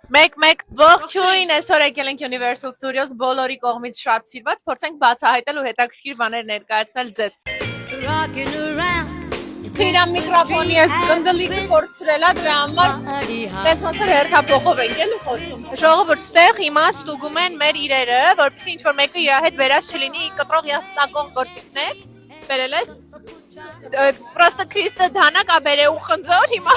Մեկ ողջույն, այսօր եկել ենք Universal Studios, բոլորի կողմից շատ սիրված, փորձենք բացահայտել ու հետաքրքիր բաներ ներկայացնել ձեզ։ Թինա միկրոֆոնի ես գնդլիկը կորցրելա դրա համար տենց ոնց որ հերթափոխով ենք էլի խոսում։ Ժողովուրդ, ստեղ հիմա ստուգում են մեր իրերը, որպեսզի ինչ որ մեկը իր հետ վերած չլինի կտրող ծակող գործիքներ։ Բերել ես։ Պրոստը Քրիստը դանակ ա բերե ու խնձոր հիմա։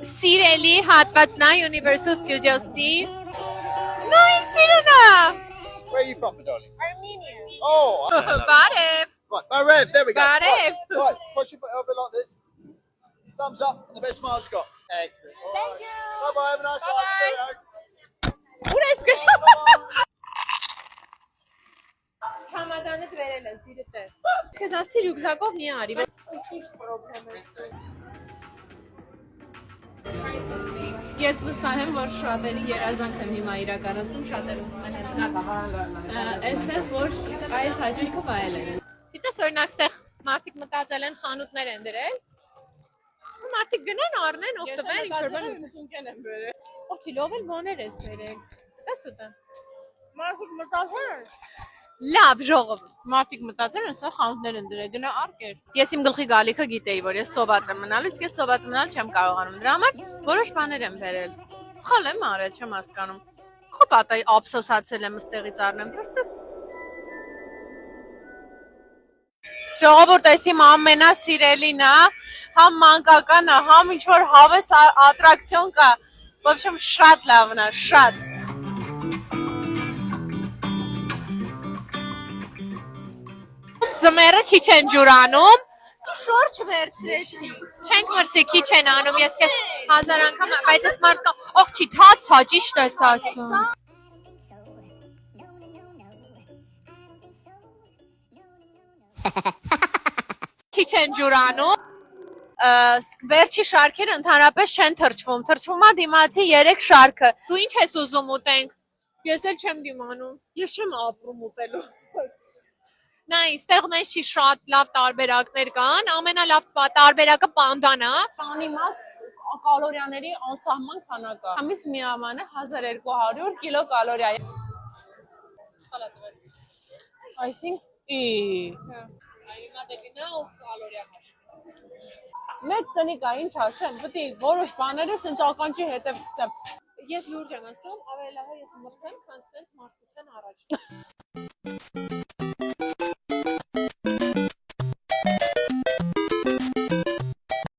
Սիրելի հատվածն է Universal Studios-ի։ Նայեք սիրունա։ Where are you from, darling? Armenia. Oh, Բարև։ right, Barev, there we go. Barev. Right, push your foot over like this. Thumbs up, the best smiles you got. Excellent. Thank you. Bye bye, have a nice life. Ուր ես գնում։ Չամադանը դրել ես դիրը։ Սկեզ ասի ռյուկզակով մի արի։ Ինչ պրոբլեմ է։ Ես վստահ եմ, որ շատերի երազանքն եմ հիմա իրականացնում, շատերը ուզում են հենց գալ։ Այստեղ որ այս հաճույքը վայելել են։ Դիտես օրինակ ստեղ մարդիկ մտածել են խանութներ են դրել։ Մարդիկ գնան առնեն, օգտվեն ինչ-որ բան 50 են բերել։ Օչի լով էլ բաներ ես բերել։ Տես ուտը։ Մարդիկ մտածել են։ Լավ ժողովուրդ։ Մարդիկ մտածել են, սա խանութներ են դրել, գնա արկեր։ Ես իմ գլխի գալիքը գիտեի, որ ես սոված եմ մնալու, իսկ ես սոված մնալ չեմ կարողանում։ Դրա համար որոշ բաներ եմ բերել։ Սխալ եմ արել, չեմ հասկանում։ Քո պատահի ափսոսացել եմ ստեղից առնեմ, պրոստը։ Ժողովուրդ, այս իմ ամենասիրելին է, համ մանկական է, համ ինչ որ հավես ատրակցիոն կա։ В общем, շատ լավն է, շատ։ Ձմերը քիչ են ջուրանում, շորջ վերցրեցի։ Չենք մրսի քիչ են անում, ես քեզ 1000 անգամ, բայց ես մարդկա, օղ չի թացա, ճիշտ ես ասում։ Քիչ են ջուրանում, վերջի շարքերը ընդհանրապես չեն թրջվում, թրջվում է դիմացի 3 շարքը։ Դու ինչ ես ուզում ուտենք։ Ես էլ չեմ դիմանում, ես չեմ ապրում ուտելու։ Նա այստեղ մեզ չի շատ լավ տարբերակներ կան, ամենալավ տարբերակը պանդան է։ Տանի մաս կալորիաների անսահման քանակ է։ Համից միամանը 1200 կիլոկալորիա։ Այսինքն Այմա դեպինա ու կալորիա հաշվի։ Մեծ տնիկ է, ինչ ասեմ, պետք է որոշ բաները սենց ականջի հետև գցեմ։ Ես լուրջ եմ ասում, ավելի լավ է ես մրսեմ, քան սենց մարդկության առաջ։